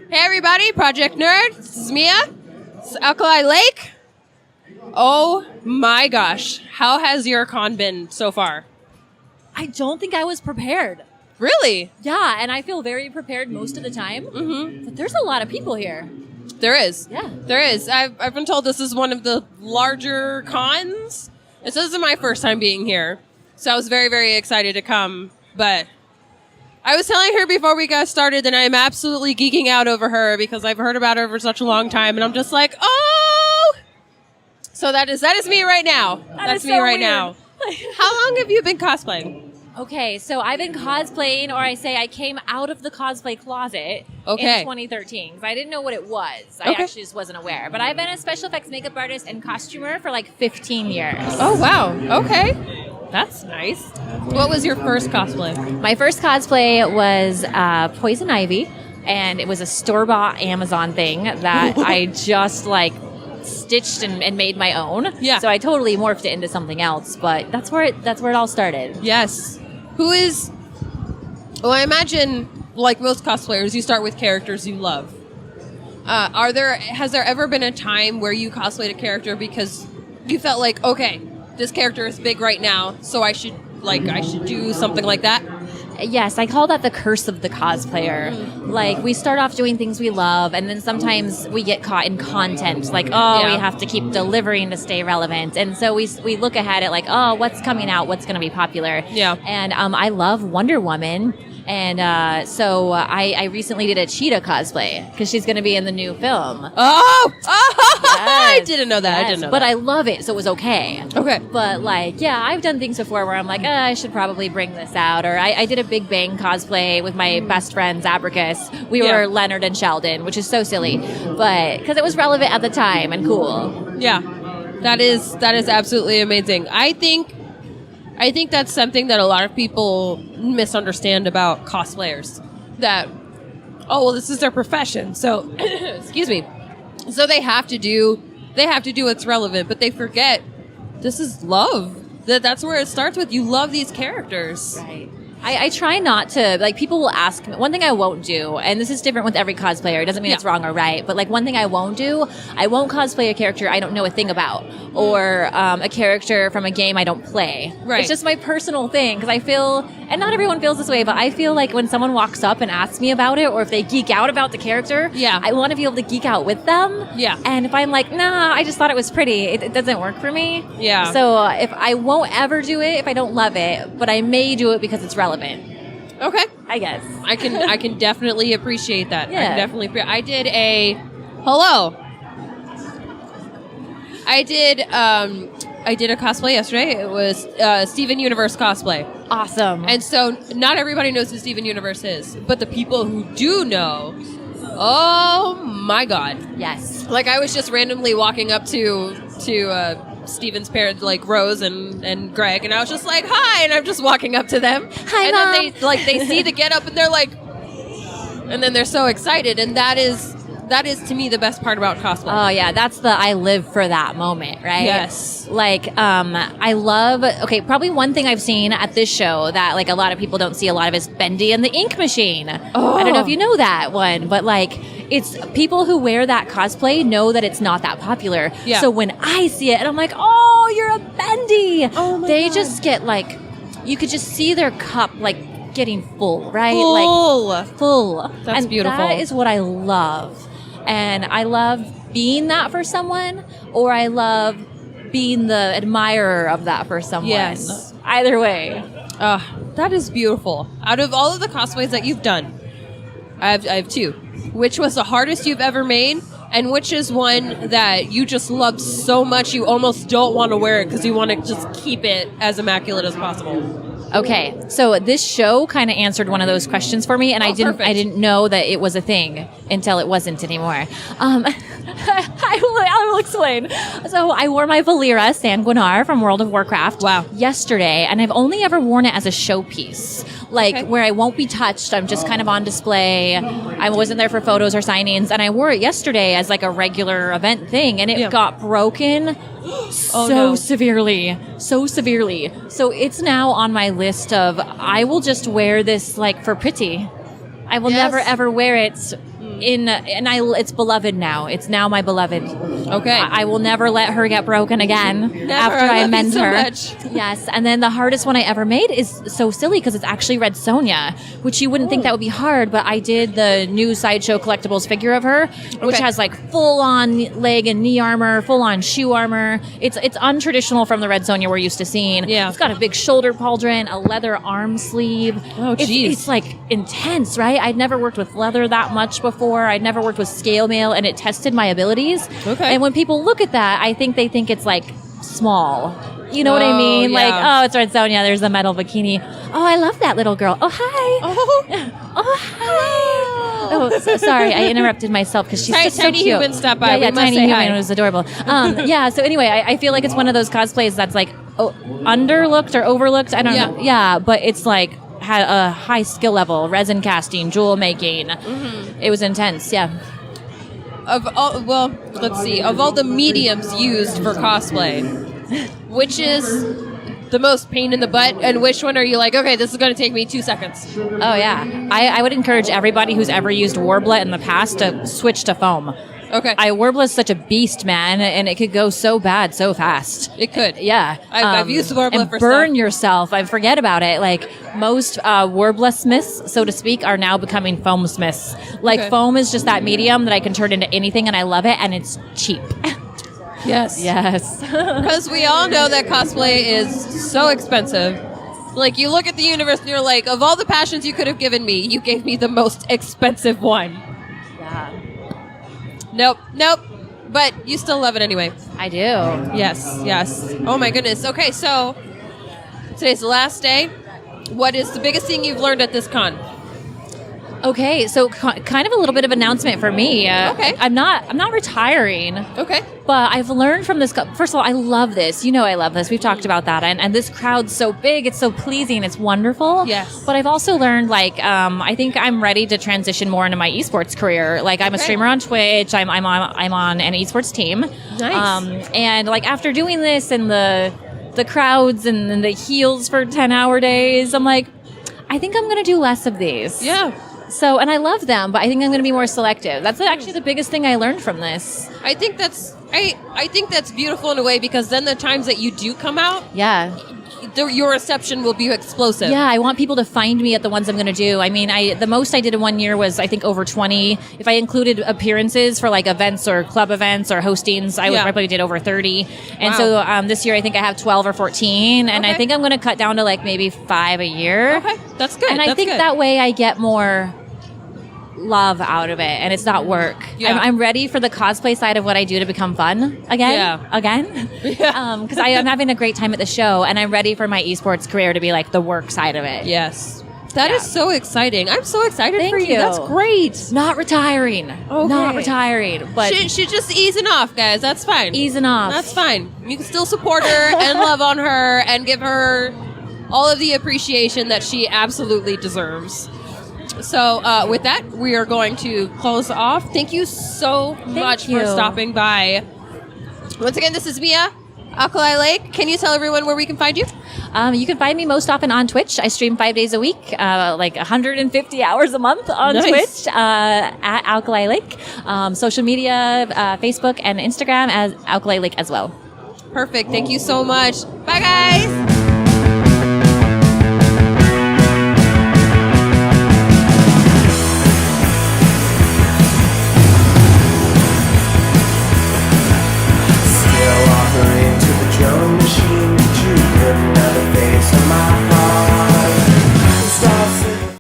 Hey everybody, Project Nerd. This is Mia. It's Alkali Layke. Oh my gosh. How has your con been so far? I don't think I was prepared. Really? Yeah, and I feel very prepared most of the time. Mm-hmm. But there's a lot of people here. There is. Yeah. There is. I've been told this is one of the larger cons. This isn't my first time being here. So I was very, very excited to come. But I was telling her before we got started that I'm absolutely geeking out over her because I've heard about her for such a long time. And I'm just like, oh! So that is me right now. That's me so right weird. now. How long have you been cosplaying? Okay, so I've been cosplaying, or I say I came out of the cosplay closet in 2013 because I didn't know what it was. I actually just wasn't aware. But I've been a special effects makeup artist and costumer for like 15 years. Oh, wow. Okay. That's nice. What was your first cosplay? My first cosplay was Poison Ivy, and it was a store-bought Amazon thing that I just like stitched and made my own. Yeah. So I totally morphed it into something else, but that's where it all started. Yes. Well, I imagine, like most cosplayers, you start with characters you love. Has there ever been a time where you cosplayed a character because you felt like, okay, this character is big right now, so I should do something like that? Yes, I call that the curse of the cosplayer. Like, we start off doing things we love, and then sometimes we get caught in content. Like, we have to keep delivering to stay relevant. And so we look ahead at, like, what's coming out? What's going to be popular? Yeah. And I love Wonder Woman. And so I recently did a Cheetah cosplay because she's going to be in the new film. Oh! Yes. I didn't know that. Yes. I didn't know but that. I love it, so it was okay. Okay. But, like, yeah, I've done things before where I'm like, I should probably bring this out. Or I did a Big Bang cosplay with my best friend, Zabricus. We were Leonard and Sheldon, which is so silly. But because it was relevant at the time and cool. Yeah. That is absolutely amazing. I think that's something that a lot of people misunderstand about cosplayers. That, this is their profession. So, excuse me. So they have to do what's relevant, but they forget this is love. That's where it starts with. You love these characters. Right. I try not to, like, people will ask me, one thing I won't do, and this is different with every cosplayer, it doesn't mean it's wrong or right, but, like, one thing I won't do, I won't cosplay a character I don't know a thing about, or a character from a game I don't play. Right. It's just my personal thing, because I feel, and not everyone feels this way, but I feel like when someone walks up and asks me about it, or if they geek out about the character, I want to be able to geek out with them. Yeah. And if I'm like, nah, I just thought it was pretty, it doesn't work for me. Yeah. So if I won't ever do it if I don't love it, but I may do it because it's relevant. Okay. I guess. I can definitely appreciate that. Yeah. I can definitely I did a I did a cosplay yesterday. It was Steven Universe cosplay. Awesome. And so not everybody knows who Steven Universe is, but the people who do know, oh my god. Yes. Like, I was just randomly walking up to Steven's parents, like Rose and Greg, and I was just like, hi, and I'm just walking up to them. Hi, and Mom. then they see the get up and they're like, and then they're so excited, and that is to me the best part about cosplay. Oh yeah, that's the I live for that moment, right? Yes. Like, I love, probably one thing I've seen at this show that, like, a lot of people don't see a lot of is Bendy and the Ink Machine. Oh. I don't know if you know that one, but, like, it's people who wear that cosplay know that it's not that popular. Yeah. So when I see it and I'm like, oh, you're a Bendy. Oh my God. Just get, like, you could just see their cup, like, getting full, right? Full. That's and beautiful. That is what I love. And I love being that for someone, or I love being the admirer of that for someone. Yes. Either way. That is beautiful. Out of all of the cosplays that you've done, I have two. Which was the hardest you've ever made, and which is one that you just loved so much you almost don't want to wear it because you want to just keep it as immaculate as possible? Okay, so this show kind of answered one of those questions for me, and I didn't know that it was a thing until it wasn't anymore. I will explain. So I wore my Valera Sanguinar from World of Warcraft yesterday, and I've only ever worn it as a showpiece. Where I won't be touched, I'm just kind of on display. I wasn't there for photos or signings, and I wore it yesterday as like a regular event thing, and it got broken severely. So it's now on my list of, I will just wear this like for pretty. I will never ever wear it it's beloved now. It's now my beloved. Okay. I will never let her get broken again Never. after I I love mend you so her. much. Yes. And then the hardest one I ever made is so silly because it's actually Red Sonja, which you wouldn't think that would be hard, but I did the new Sideshow Collectibles figure of her, which has like full on leg and knee armor, full on shoe armor. It's untraditional from the Red Sonja we're used to seeing. Yeah. It's got a big shoulder pauldron, a leather arm sleeve. Oh, geez. It's like intense, right? I'd never worked with leather that much before. I'd never worked with scale mail, and it tested my abilities. Okay. And when people look at that, I think they think it's like small. You know what I mean? Yeah. Like, oh, it's Red Sonja. There's a metal bikini. Oh, I love that little girl. Oh, hi. Oh, hi. Oh, sorry. I interrupted myself because she's just so tiny cute. human stopped by. Yeah, We must tiny say human. hi. It was adorable. Yeah. So anyway, I feel like it's one of those cosplays that's like underlooked or overlooked. I don't know. Yeah, but it's like had a high skill level, resin casting, jewel making. Mm-hmm. It was intense. Yeah. Let's see. Of all the mediums used for cosplay, which is the most pain in the butt, and which one are you like, okay, this is going to take me 2 seconds? Oh, yeah. I would encourage everybody who's ever used Warblet in the past to switch to foam. Okay. Warblet's such a beast, man, and it could go so bad so fast. It could. Yeah. I've used Warblet and for burn stuff. yourself. I forget about it. Like, most Warblet smiths, so to speak, are now becoming foam smiths. Like, Okay. foam is just that medium that I can turn into anything, and I love it, and it's cheap. Yes. Yes. Because we all know that cosplay is so expensive. Like, you look at the universe and you're like, of all the passions you could have given me, you gave me the most expensive one. Yeah. Nope. But you still love it anyway. I do. Yes. Oh my goodness. Okay, so today's the last day. What is the biggest thing you've learned at this con? Okay, so kind of a little bit of announcement for me. Okay. I'm not retiring. Okay. But I've learned from this. First of all, I love this. You know I love this. We've talked about that. And this crowd's so big. It's so pleasing. It's wonderful. Yes. But I've also learned, like, I think I'm ready to transition more into my esports career. Like, I'm a streamer on Twitch. I'm on an esports team. Nice. And, like, after doing this and the crowds and the heels for 10-hour days, I'm like, I think I'm going to do less of these. Yeah. So, and I love them, but I think I'm going to be more selective. That's actually the biggest thing I learned from this. I think that's beautiful in a way, because then the times that you do come out, Yeah. your reception will be explosive. Yeah, I want people to find me at the ones I'm going to do. I mean, the most I did in 1 year was, I think, over 20. If I included appearances for like events or club events or hostings, I would probably did over 30. And Wow. so this year I think I have 12 or 14. And I Okay. think I'm going to cut down to like maybe 5 a year. Okay, that's good. And I think that way I get more love out of it, and it's not work. Yeah. I'm ready for the cosplay side of what I do to become fun again. Yeah. Again. Yeah. Because I'm having a great time at the show, and I'm ready for my esports career to be like the work side of it. Yes. That is so exciting. I'm so excited Thank for you. you. That's great. Not retiring. Okay. Not retiring. But She's just easing off, guys. That's fine. easing off. That's fine. You can still support her and love on her and give her all of the appreciation that she absolutely deserves. So with that, we are going to close off. Thank you so much you. for stopping by. Once again, this is Mia.Alkali Layke. Can you tell everyone where we can find you? You can find me most often on Twitch. I stream 5 days a week, like 150 hours a month on Nice. Twitch at Alkali Layke. Social media, Facebook and Instagram as Alkali Layke as well. Perfect. Thank you so much. Bye, guys.